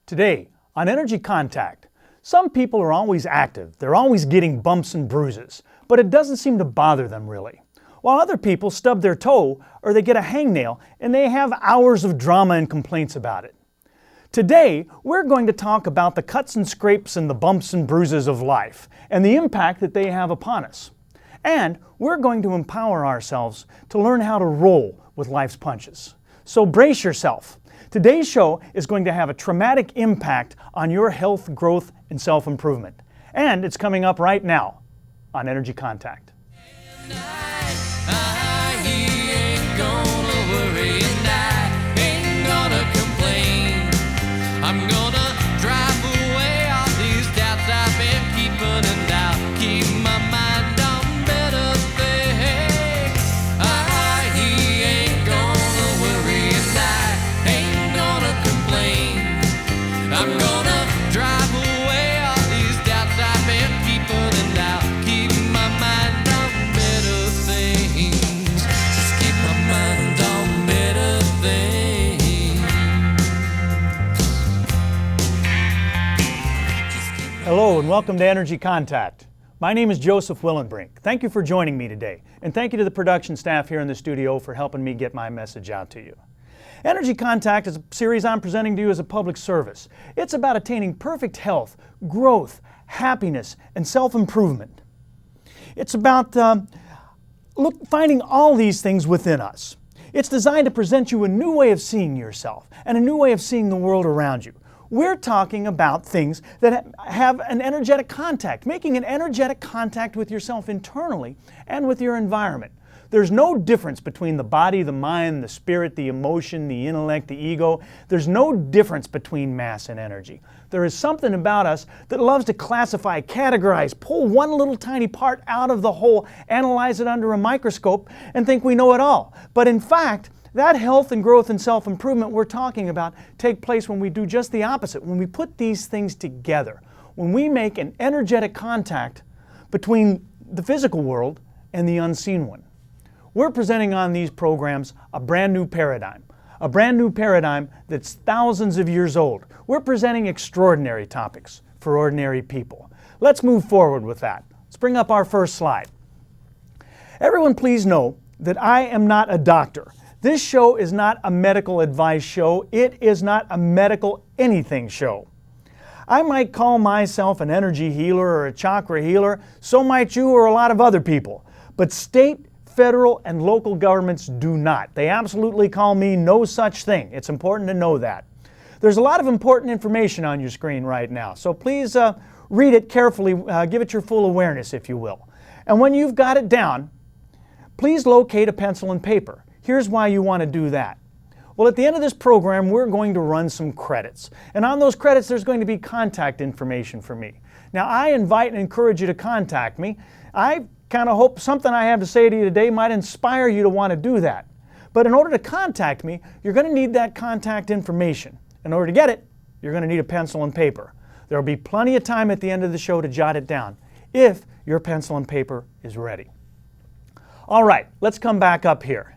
Today, on Energy Contact, some people are always active, they're always getting bumps and bruises, but it doesn't seem to bother them really. While other people stub their toe or they get a hangnail and they have hours of drama and complaints about it. Today, we're going to talk about the cuts and scrapes and the bumps and bruises of life and the impact that they have upon us. And we're going to empower ourselves to learn how to roll with life's punches. So brace yourself. Today's show is going to have a traumatic impact on your health, growth, and self-improvement. And it's coming up right now on Energy Contact. I'm gonna drive away all these doubts I've been keeping and doubt. Keep my mind on better things. He ain't gonna worry and I ain't gonna complain. I'm gonna drive away all these doubts I've been keeping and doubt. Keep my mind on better things. Just keep my mind on better things. Hello and welcome to Energy Contact. My name is Joseph Willenbrink. Thank you for joining me today, and thank you to the production staff here in the studio for helping me get my message out to you. Energy Contact is a series I'm presenting to you as a public service. It's about attaining perfect health, growth, happiness, and self-improvement. It's about finding all these things within us. It's designed to present you a new way of seeing yourself and a new way of seeing the world around you. We're talking about things that have an energetic contact, making an energetic contact with yourself internally and with your environment. There's no difference between the body, the mind, the spirit, the emotion, the intellect, the ego. There's no difference between mass and energy. There is something about us that loves to classify, categorize, pull one little tiny part out of the whole, analyze it under a microscope, and think we know it all. But in fact, that health and growth and self-improvement we're talking about take place when we do just the opposite, when we put these things together, when we make an energetic contact between the physical world and the unseen one. We're presenting on these programs a brand new paradigm that's thousands of years old. We're presenting extraordinary topics for ordinary people. Let's move forward with that. Let's bring up our first slide. Everyone please know that I am not a doctor. This show is not a medical advice show. It is not a medical anything show. I might call myself an energy healer or a chakra healer, so might you or a lot of other people. But state, federal, and local governments do not. They absolutely call me no such thing. It's important to know that. There's a lot of important information on your screen right now, so please read it carefully, give it your full awareness, if you will. And when you've got it down, please locate a pencil and paper. Here's why you want to do that. Well, at the end of this program, we're going to run some credits. And on those credits, there's going to be contact information for me. Now, I invite and encourage you to contact me. I kind of hope something I have to say to you today might inspire you to want to do that. But in order to contact me, you're going to need that contact information. In order to get it, you're going to need a pencil and paper. There will be plenty of time at the end of the show to jot it down, if your pencil and paper is ready. All right, let's come back up here.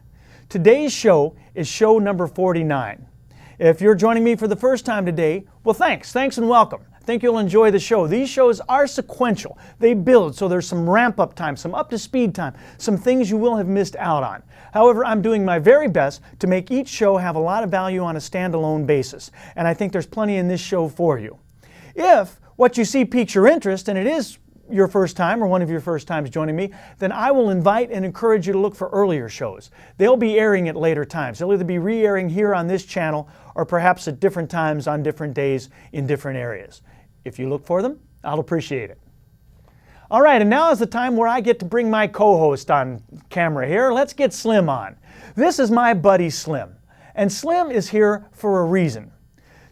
Today's show is show number 49. If you're joining me for the first time today, well, thanks and welcome. I think you'll enjoy the show. These shows are sequential. They build, so there's some ramp-up time, some up-to-speed time, some things you will have missed out on. However, I'm doing my very best to make each show have a lot of value on a standalone basis, and I think there's plenty in this show for you. If what you see piques your interest, and it is your first time or one of your first times joining me, then I will invite and encourage you to look for earlier shows. They'll be airing at later times. They'll either be re-airing here on this channel or perhaps at different times on different days in different areas. If you look for them, I'll appreciate it. All right, and now is the time where I get to bring my co-host on camera here. Let's get Slim on. This is my buddy Slim, and Slim is here for a reason.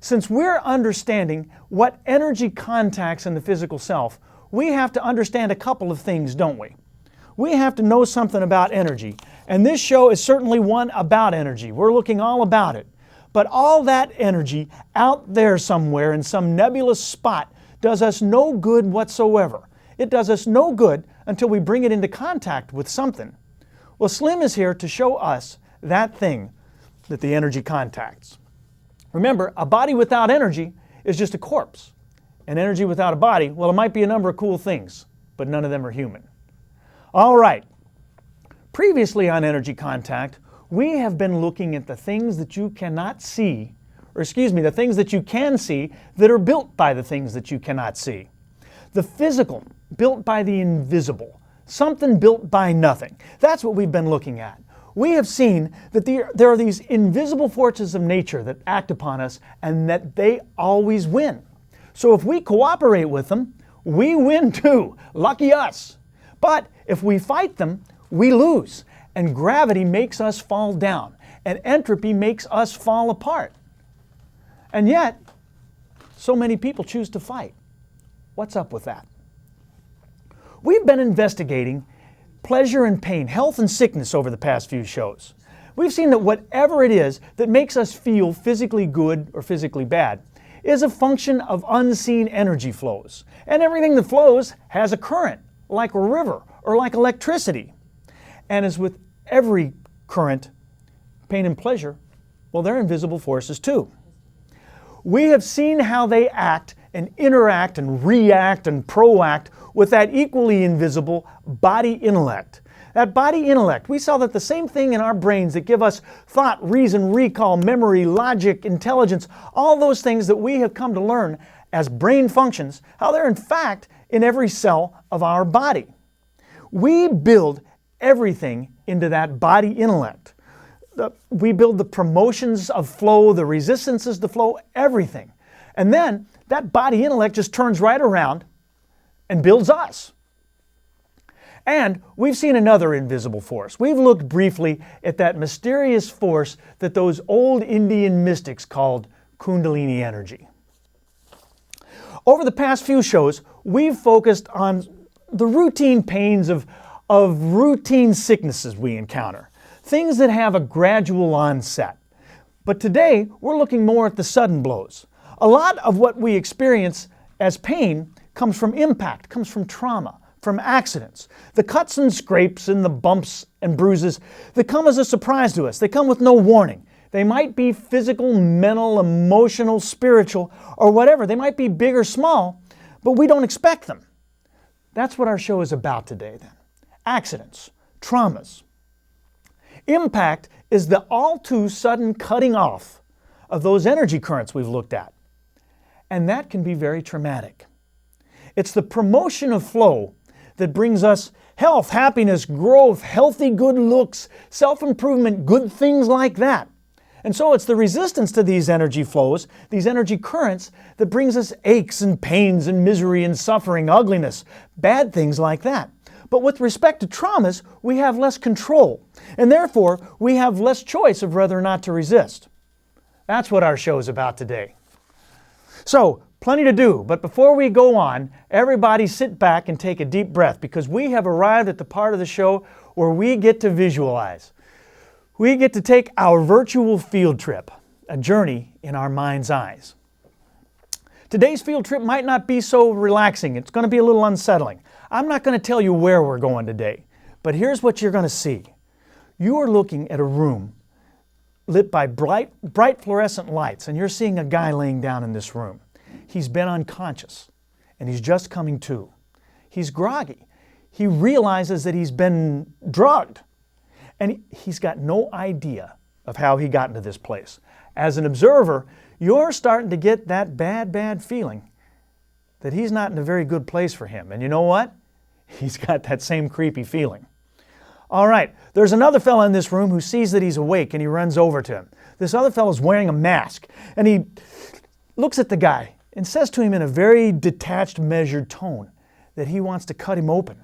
Since we're understanding what energy contacts in the physical self, we have to understand a couple of things, don't we? We have to know something about energy, and this show is certainly one about energy. We're looking all about it. But all that energy out there somewhere in some nebulous spot does us no good whatsoever. It does us no good until we bring it into contact with something. Well, Slim is here to show us that thing that the energy contacts. Remember, a body without energy is just a corpse. And energy without a body, well, it might be a number of cool things, but none of them are human. All right. Previously on Energy Contact, we have been looking at the things that you cannot see, or excuse me, the things that you can see that are built by the things that you cannot see. The physical, built by the invisible. Something built by nothing. That's what we've been looking at. We have seen that there are these invisible forces of nature that act upon us and that they always win. So if we cooperate with them, we win too. Lucky us. But if we fight them, we lose. And gravity makes us fall down. And entropy makes us fall apart. And yet, so many people choose to fight. What's up with that? We've been investigating pleasure and pain, health and sickness over the past few shows. We've seen that whatever it is that makes us feel physically good or physically bad is a function of unseen energy flows. And everything that flows has a current, like a river or like electricity. And as with every current, pain and pleasure, well, they're invisible forces too. We have seen how they act and interact and react and proact with that equally invisible body intellect. That body intellect, we saw that the same thing in our brains that give us thought, reason, recall, memory, logic, intelligence, all those things that we have come to learn as brain functions, how they're in fact in every cell of our body. We build everything into that body intellect. We build the promotions of flow, the resistances to flow, everything. And then that body intellect just turns right around and builds us. And we've seen another invisible force. We've looked briefly at that mysterious force that those old Indian mystics called Kundalini energy. Over the past few shows, we've focused on the routine pains of routine sicknesses we encounter, things that have a gradual onset. But today, we're looking more at the sudden blows. A lot of what we experience as pain comes from impact, comes from trauma, from accidents. The cuts and scrapes and the bumps and bruises that come as a surprise to us. They come with no warning. They might be physical, mental, emotional, spiritual, or whatever. They might be big or small, but we don't expect them. That's what our show is about today then. Accidents, traumas. Impact is the all too sudden cutting off of those energy currents we've looked at. And that can be very traumatic. It's the promotion of flow that brings us health, happiness, growth, healthy good looks, self-improvement, good things like that. And so it's the resistance to these energy flows, these energy currents, that brings us aches and pains and misery and suffering, ugliness, bad things like that. But with respect to traumas, we have less control, and therefore we have less choice of whether or not to resist. That's what our show is about today. So, plenty to do, but before we go on, everybody sit back and take a deep breath, because we have arrived at the part of the show where we get to visualize. We get to take our virtual field trip, a journey in our mind's eyes. Today's field trip might not be so relaxing. It's going to be a little unsettling. I'm not going to tell you where we're going today, but here's what you're going to see. You are looking at a room lit by bright fluorescent lights, and you're seeing a guy laying down in this room. He's been unconscious, and he's just coming to. He's groggy. He realizes that he's been drugged, and he's got no idea of how he got into this place. As an observer, you're starting to get that bad feeling that he's not in a very good place for him. And you know what? He's got that same creepy feeling. All right, there's another fella in this room who sees that he's awake, and he runs over to him. This other fella's wearing a mask, and he looks at the guy and says to him in a very detached, measured tone that he wants to cut him open,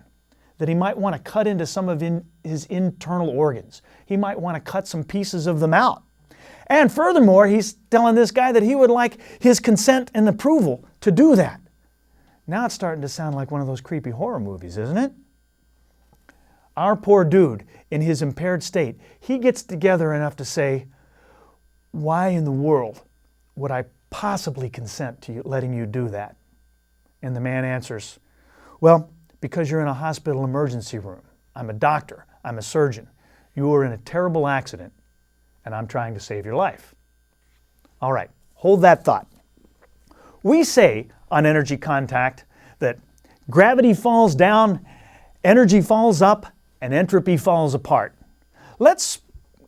that he might want to cut into some of his internal organs. He might want to cut some pieces of them out. And furthermore, he's telling this guy that he would like his consent and approval to do that. Now it's starting to sound like one of those creepy horror movies, isn't it? Our poor dude, in his impaired state, he gets together enough to say, "Why in the world would I possibly consent to letting you do that?" And the man answers, "Well, because you're in a hospital emergency room. I'm a doctor. I'm a surgeon. You were in a terrible accident, and I'm trying to save your life." All right, hold that thought. We say on Energy Contact that gravity falls down, energy falls up, and entropy falls apart. Let's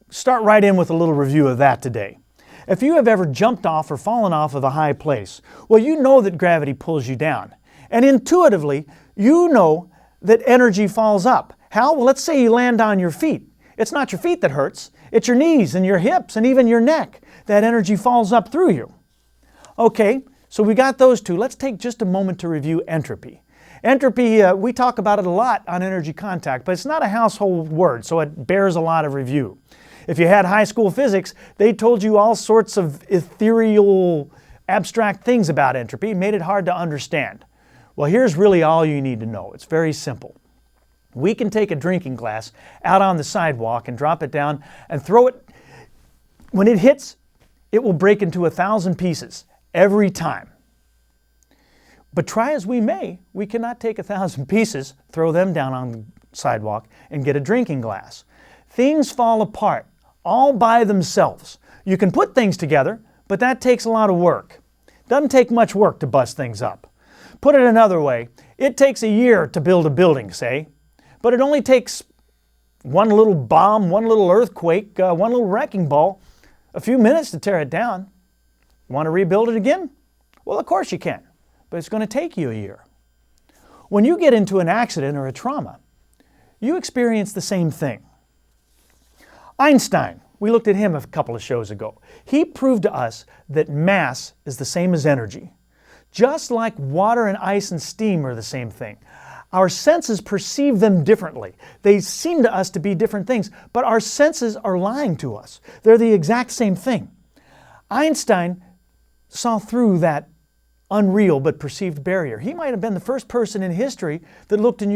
start right in with a little review of that today. If you have ever jumped off or fallen off of a high place, well, you know that gravity pulls you down. And intuitively, you know that energy falls up. How? Well, let's say you land on your feet. It's not your feet that hurts, it's your knees and your hips and even your neck. That energy falls up through you. Okay, so we got those two. Let's take just a moment to review entropy. Entropy, we talk about it a lot on Energy Contact, but it's not a household word, so it bears a lot of review. If you had high school physics, they told you all sorts of ethereal, abstract things about entropy, made it hard to understand. Well, here's really all you need to know. It's very simple. We can take a drinking glass out on the sidewalk and drop it down and throw it. When it hits, it will break into 1,000 pieces every time. But try as we may, we cannot take 1,000 pieces, throw them down on the sidewalk, and get a drinking glass. Things fall apart all by themselves. You can put things together, but that takes a lot of work. Doesn't take much work to bust things up. Put it another way, it takes a year to build a building, say, but it only takes one little bomb, one little earthquake, one little wrecking ball, a few minutes to tear it down. Want to rebuild it again? Well, of course you can, but it's going to take you a year. When you get into an accident or a trauma, you experience the same thing. Einstein, we looked at him a couple of shows ago. He proved to us that mass is the same as energy. Just like water and ice and steam are the same thing. Our senses perceive them differently. They seem to us to be different things, but our senses are lying to us. They're the exact same thing. Einstein saw through that unreal but perceived barrier. He might have been the first person in history that looked at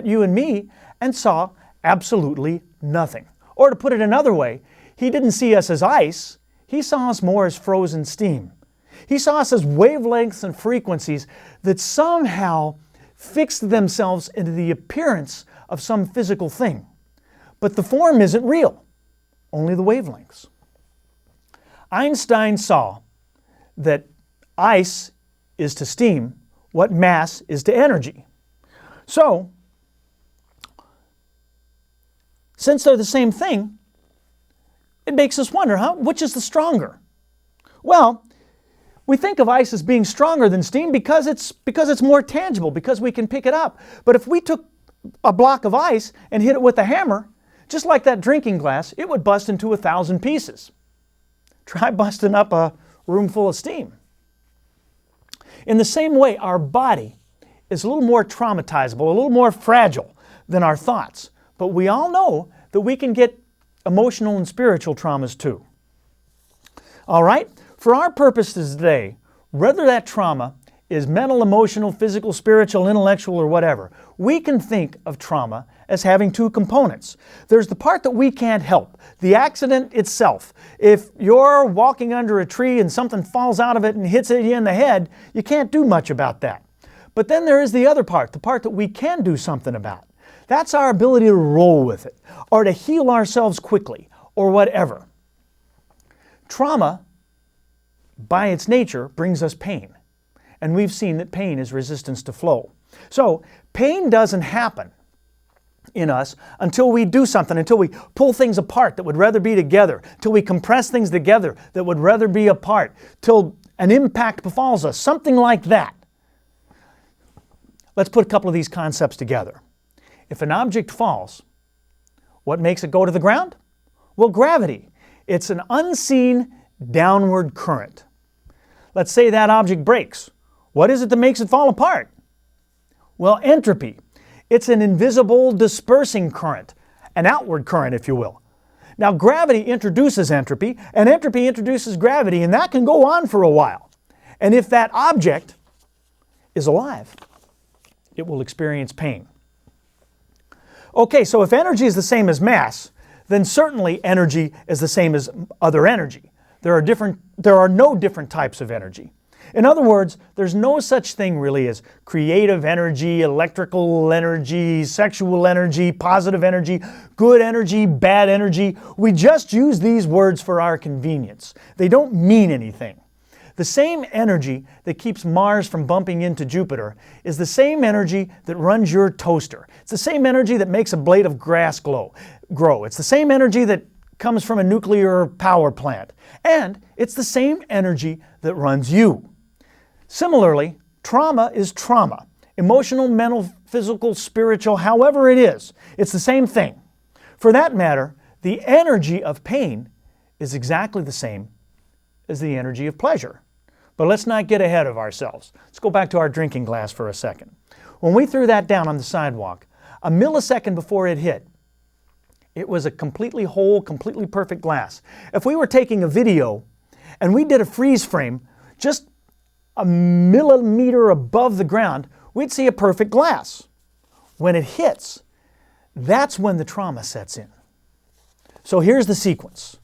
you and me and saw absolutely nothing. Or to put it another way, he didn't see us as ice, he saw us more as frozen steam. He saw us as wavelengths and frequencies that somehow fixed themselves into the appearance of some physical thing. But the form isn't real, only the wavelengths. Einstein saw that ice is to steam what mass is to energy. So, since they're the same thing, it makes us wonder, which is the stronger? Well, we think of ice as being stronger than steam because it's more tangible, because we can pick it up. But if we took a block of ice and hit it with a hammer, just like that drinking glass, it would bust into 1,000 pieces. Try busting up a room full of steam. In the same way, our body is a little more traumatizable, a little more fragile than our thoughts. But we all know that we can get emotional and spiritual traumas too. All right? For our purposes today, whether that trauma is mental, emotional, physical, spiritual, intellectual, or whatever, we can think of trauma as having two components. There's the part that we can't help, the accident itself. If you're walking under a tree and something falls out of it and hits you in the head, you can't do much about that. But then there is the other part, the part that we can do something about. That's our ability to roll with it, or to heal ourselves quickly, or whatever. Trauma, by its nature, brings us pain. And we've seen that pain is resistance to flow. So, pain doesn't happen in us until we do something, until we pull things apart that would rather be together, till we compress things together that would rather be apart, till an impact befalls us, something like that. Let's put a couple of these concepts together. If an object falls, what makes it go to the ground? Well, gravity. It's an unseen downward current. Let's say that object breaks. What is it that makes it fall apart? Well, entropy. It's an invisible dispersing current, an outward current, if you will. Now, gravity introduces entropy, and entropy introduces gravity, and that can go on for a while. And if that object is alive, it will experience pain. Okay, so if energy is the same as mass, then certainly energy is the same as other energy. There are no different types of energy. In other words, there's no such thing really as creative energy, electrical energy, sexual energy, positive energy, good energy, bad energy. We just use these words for our convenience. They don't mean anything. The same energy that keeps Mars from bumping into Jupiter is the same energy that runs your toaster. It's the same energy that makes a blade of grass grow. It's the same energy that comes from a nuclear power plant. And it's the same energy that runs you. Similarly, trauma is trauma. Emotional, mental, physical, spiritual, however it is, it's the same thing. For that matter, the energy of pain is exactly the same as the energy of pleasure. But let's not get ahead of ourselves. Let's go back to our drinking glass for a second. When we threw that down on the sidewalk, a millisecond before it hit, it was a completely whole, completely perfect glass. If we were taking a video and we did a freeze frame just a millimeter above the ground, we'd see a perfect glass. When it hits, that's when the trauma sets in. So here's the sequence.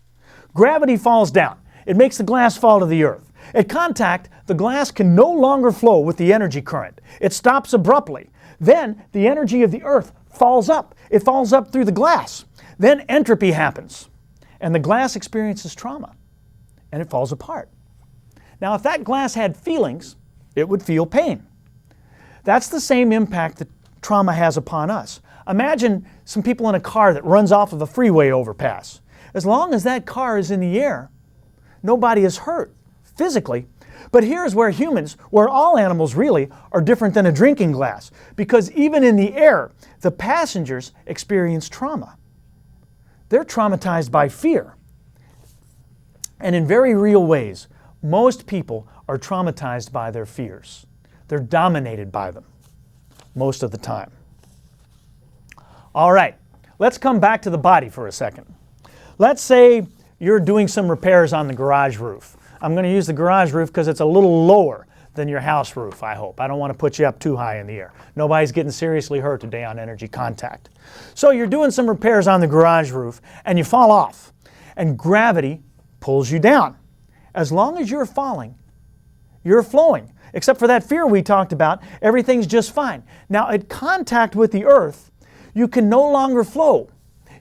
Gravity falls down. It makes the glass fall to the earth. At contact, the glass can no longer flow with the energy current. It stops abruptly. Then the energy of the earth falls up. It falls up through the glass. Then entropy happens, and the glass experiences trauma, and it falls apart. Now, if that glass had feelings, it would feel pain. That's the same impact that trauma has upon us. Imagine some people in a car that runs off of a freeway overpass. As long as that car is in the air, nobody is hurt physically. But here's where humans, where all animals really, are different than a drinking glass. Because even in the air, the passengers experience trauma. They're traumatized by fear. And in very real ways, most people are traumatized by their fears. They're dominated by them most of the time. All right, let's come back to the body for a second. Let's say you're doing some repairs on the garage roof. I'm going to use the garage roof because it's a little lower than your house roof, I hope. I don't want to put you up too high in the air. Nobody's getting seriously hurt today on Energy Contact. So you're doing some repairs on the garage roof and you fall off, and gravity pulls you down. As long as you're falling, you're flowing. Except for that fear we talked about, everything's just fine. Now, at contact with the earth, you can no longer flow.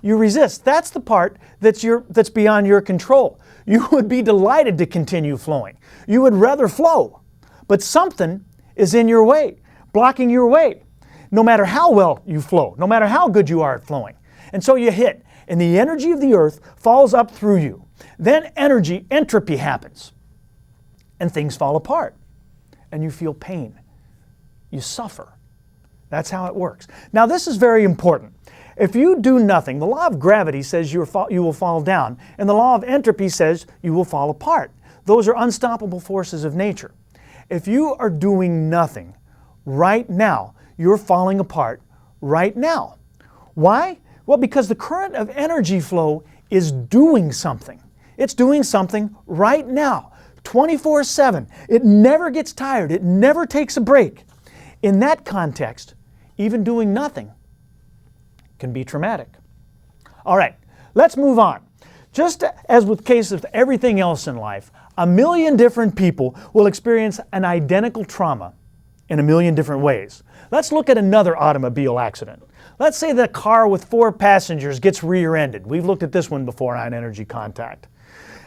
You resist. That's the part that's beyond your control. You would be delighted to continue flowing. You would rather flow, but something is in your way, blocking your way, no matter how well you flow, no matter how good you are at flowing. And so you hit, and the energy of the earth falls up through you. Then entropy happens, and things fall apart, and you feel pain. You suffer. That's how it works. Now, this is very important. If you do nothing, the law of gravity says you will fall down, and the law of entropy says you will fall apart. Those are unstoppable forces of nature. If you are doing nothing right now, you're falling apart right now. Why? Well, because the current of energy flow is doing something. It's doing something right now, 24/7. It never gets tired. It never takes a break. In that context, even doing nothing can be traumatic. All right, let's move on. Just as with cases of everything else in life, 1 million different people will experience an identical trauma in 1 million different ways. Let's look at another automobile accident. Let's say the car with 4 passengers gets rear-ended. We've looked at this one before on Energy Contact.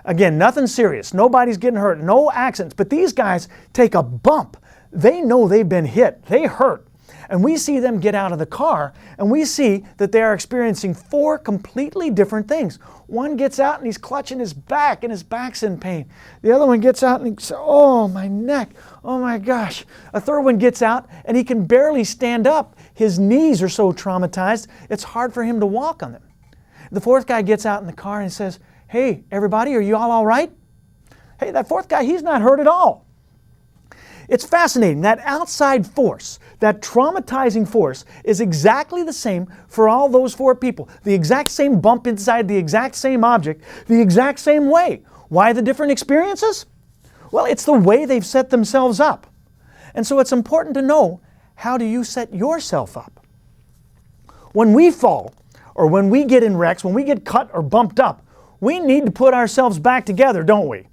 Again, nothing serious. Nobody's getting hurt. No accidents. But these guys take a bump. They know they've been hit. They hurt. And we see them get out of the car, and we see that they are experiencing 4 completely different things. One gets out and he's clutching his back, and his back's in pain. The other one gets out and he says, oh, my neck, oh my gosh. A third one gets out and he can barely stand up. His knees are so traumatized, it's hard for him to walk on them. The fourth guy gets out in the car and he says, hey, everybody, are you all right? Hey, that fourth guy, he's not hurt at all. It's fascinating. That outside force, that traumatizing force, is exactly the same for all those 4 people. The exact same bump inside the exact same object, the exact same way. Why the different experiences? Well, it's the way they've set themselves up. And so it's important to know, how do you set yourself up? When we fall, or when we get in wrecks, when we get cut or bumped up, we need to put ourselves back together, don't we?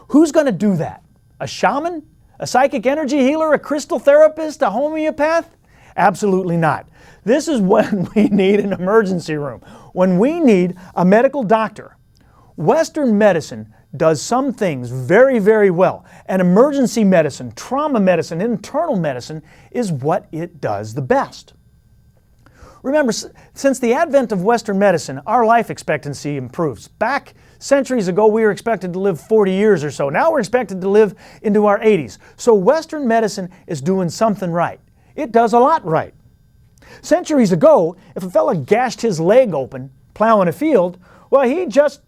Who's going to do that? A shaman? A psychic energy healer, a crystal therapist, a homeopath? Absolutely not. This is when we need an emergency room, when we need a medical doctor. Western medicine does some things very, very well. And emergency medicine, trauma medicine, internal medicine is what it does the best. Remember, since the advent of Western medicine, our life expectancy improves. Back centuries ago, we were expected to live 40 years or so. Now we're expected to live into our 80s. So Western medicine is doing something right. It does a lot right. Centuries ago, if a fella gashed his leg open plowing a field, well, he just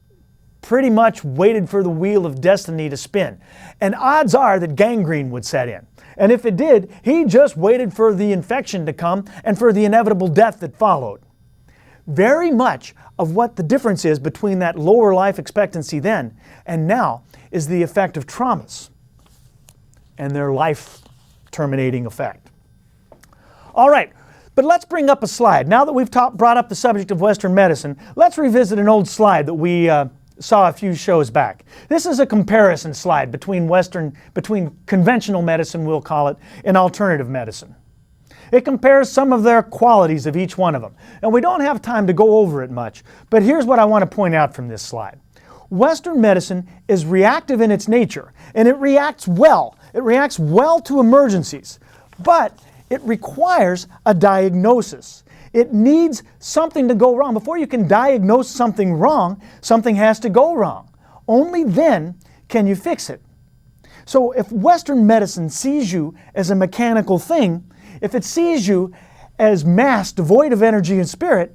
pretty much waited for the wheel of destiny to spin. And odds are that gangrene would set in. And if it did, he just waited for the infection to come and for the inevitable death that followed. Very much of what the difference is between that lower life expectancy then and now is the effect of traumas and their life-terminating effect. All right, but let's bring up a slide. Now that we've brought up the subject of Western medicine, let's revisit an old slide that we saw a few shows back. This is a comparison slide between conventional medicine, we'll call it, and alternative medicine. It compares some of their qualities of each one of them. And we don't have time to go over it much, but here's what I want to point out from this slide. Western medicine is reactive in its nature, and it reacts well. It reacts well to emergencies, but it requires a diagnosis. It needs something to go wrong. Before you can diagnose something wrong, something has to go wrong. Only then can you fix it. So if Western medicine sees you as a mechanical thing, if it sees you as mass devoid of energy and spirit,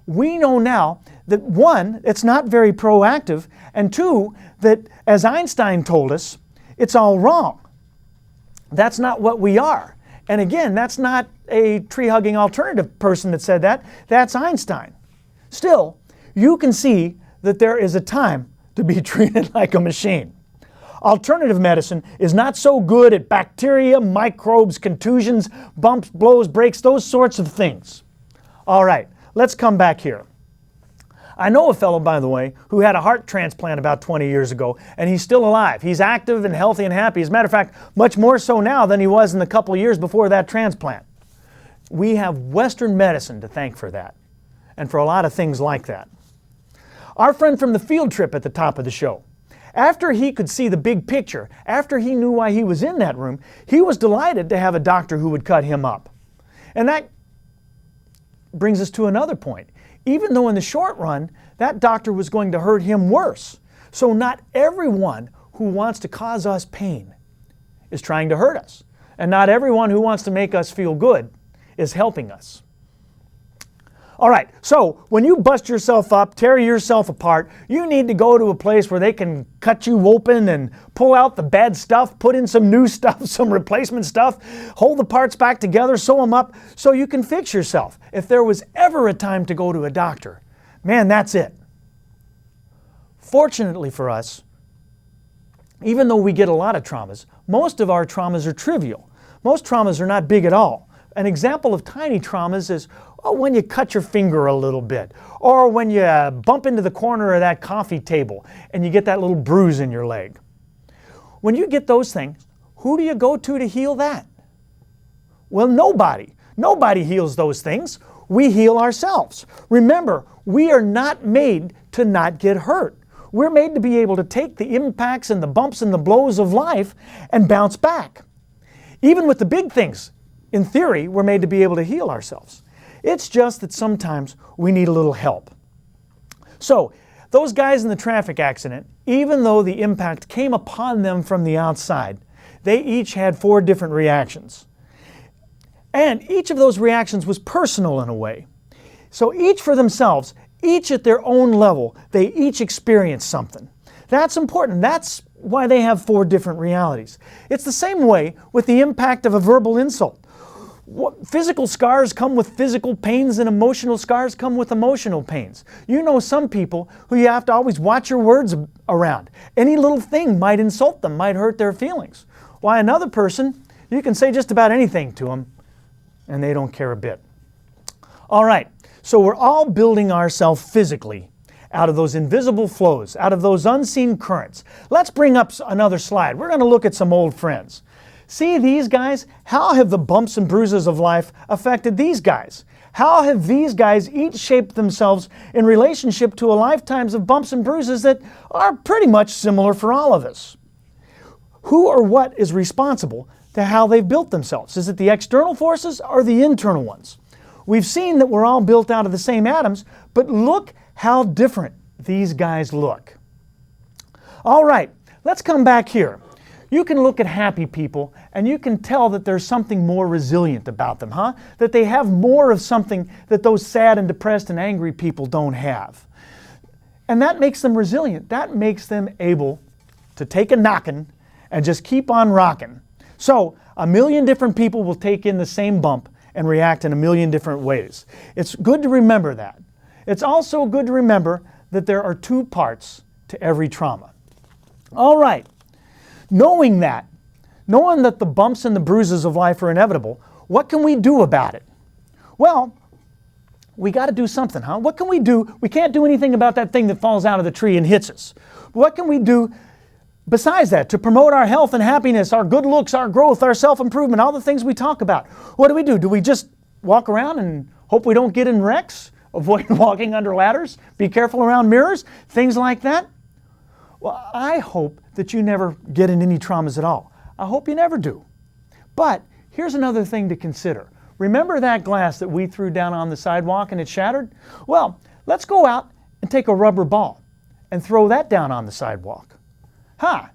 we know now that one, it's not very proactive, and two, that as Einstein told us, it's all wrong. That's not what we are. And again, that's not a tree-hugging alternative person that said that. That's Einstein. Still, you can see that there is a time to be treated like a machine. Alternative medicine is not so good at bacteria, microbes, contusions, bumps, blows, breaks, those sorts of things. All right, let's come back here. I know a fellow, by the way, who had a heart transplant about 20 years ago, and he's still alive. He's active and healthy and happy. As a matter of fact, much more so now than he was in the couple of years before that transplant. We have Western medicine to thank for that, and for a lot of things like that. Our friend from the field trip at the top of the show, after he could see the big picture, after he knew why he was in that room, he was delighted to have a doctor who would cut him up. And that brings us to another point. Even though in the short run, that doctor was going to hurt him worse. So not everyone who wants to cause us pain is trying to hurt us. And not everyone who wants to make us feel good is helping us. All right, so when you bust yourself up, tear yourself apart, you need to go to a place where they can cut you open and pull out the bad stuff, put in some new stuff, some replacement stuff, hold the parts back together, sew them up so you can fix yourself. If there was ever a time to go to a doctor, man, that's it. Fortunately for us, even though we get a lot of traumas, most of our traumas are trivial. Most traumas are not big at all. An example of tiny traumas is when you cut your finger a little bit, or when you bump into the corner of that coffee table and you get that little bruise in your leg. When you get those things, who do you go to heal that? Well, nobody. Nobody heals those things. We heal ourselves. Remember, we are not made to not get hurt. We're made to be able to take the impacts and the bumps and the blows of life and bounce back. Even with the big things, in theory, we're made to be able to heal ourselves. It's just that sometimes we need a little help. So, those guys in the traffic accident, even though the impact came upon them from the outside, they each had 4 different reactions. And each of those reactions was personal in a way. So each for themselves, each at their own level, they each experienced something. That's important. That's why they have 4 different realities. It's the same way with the impact of a verbal insult. Physical scars come with physical pains and emotional scars come with emotional pains. You know some people who you have to always watch your words around. Any little thing might insult them, might hurt their feelings. Why another person, you can say just about anything to them and they don't care a bit. All right, so we're all building ourselves physically out of those invisible flows, out of those unseen currents. Let's bring up another slide. We're going to look at some old friends. See these guys? How have the bumps and bruises of life affected these guys? How have these guys each shaped themselves in relationship to a lifetimes of bumps and bruises that are pretty much similar for all of us? Who or what is responsible to how they've built themselves? Is it the external forces or the internal ones? We've seen that we're all built out of the same atoms, but look how different these guys look. All right, let's come back here. You can look at happy people and you can tell that there's something more resilient about them, huh? That they have more of something that those sad and depressed and angry people don't have. And that makes them resilient. That makes them able to take a knocking and just keep on rocking. So 1,000,000 different people will take in the same bump and react in 1,000,000 different ways. It's good to remember that. It's also good to remember that there are 2 parts to every trauma. All right. Knowing that the bumps and the bruises of life are inevitable, what can we do about it? Well, we got to do something, huh? What can we do? We can't do anything about that thing that falls out of the tree and hits us. What can we do besides that to promote our health and happiness, our good looks, our growth, our self-improvement, all the things we talk about? What do? Do we just walk around and hope we don't get in wrecks? Avoid walking under ladders? Be careful around mirrors? Things like that? Well, I hope that you never get in any traumas at all. I hope you never do. But here's another thing to consider. Remember that glass that we threw down on the sidewalk and it shattered? Well, let's go out and take a rubber ball and throw that down on the sidewalk.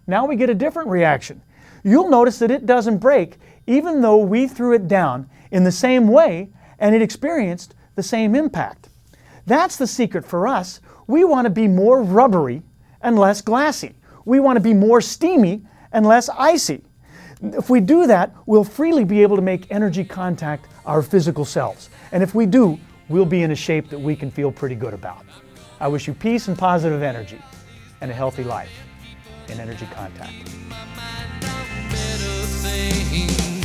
Now we get a different reaction. You'll notice that it doesn't break even though we threw it down in the same way and it experienced the same impact. That's the secret for us. We want to be more rubbery and less glassy. We want to be more steamy and less icy. If we do that, we'll freely be able to make energy contact our physical selves. And if we do, we'll be in a shape that we can feel pretty good about. I wish you peace and positive energy and a healthy life in energy contact. My mind on better things.